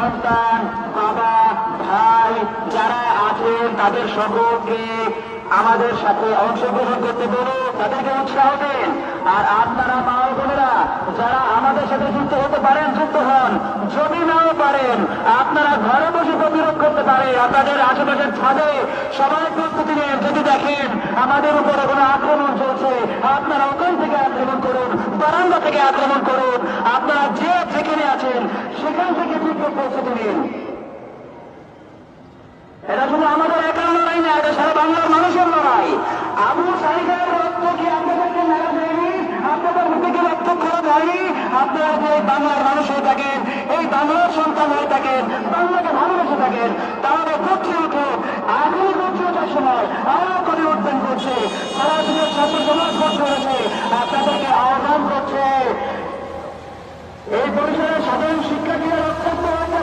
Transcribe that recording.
সন্তান, বাবা, ভাই যারা আছেন তাদের সকলকে আমাদের সাথে অংশগ্রহণ করতে বলুন, তাদেরকে উৎসাহ দেন। আর আপনারা মা ও বোনেরা যারা আমাদের সাথে যুক্ত হতে পারেন যুক্ত হন, যদি নাও পারেন আপনারা ঘরে বসে প্রতিরোধ করতে পারেন। আপনাদের আশেপাশের ছাদে সবাই প্রস্তুতি নেন। যদি দেখেন আমাদের উপরে কোনো আক্রমণ চলছে, আপনারা ওখান থেকে আক্রমণ করুন, বারান্দা থেকে আক্রমণ করুন। আপনারা যেখানে আছেন সেখান থেকে বিক্ষোভ প্রস্তুতি নিন। এটা শুধু আমাদের একার লড়াই না, এটা সারা বাংলার মানুষের লড়াই। আবু সাইদের রক্ত কি আপনাদেরকে মেলা দেয়নি? আপনাদের বুকে রক্ত করা যায়নি? আপনারা যে এই বাংলার মানুষ হয়ে থাকেন, এই বাংলার সন্তান হয়ে থাকেন, বাংলাকে ভালোবেসে থাকেন, তাহলে করছে উঠো। আজই করছে ওঠার সময় আরো করে উঠবেন করছে। সারা দিনের ছাত্র সমাজ করতে হয়েছে, আপনাদেরকে আহ্বান করছে। এই পরিসরের সাধারণ শিক্ষার্থীরা রক্ষার্থ হয়েছে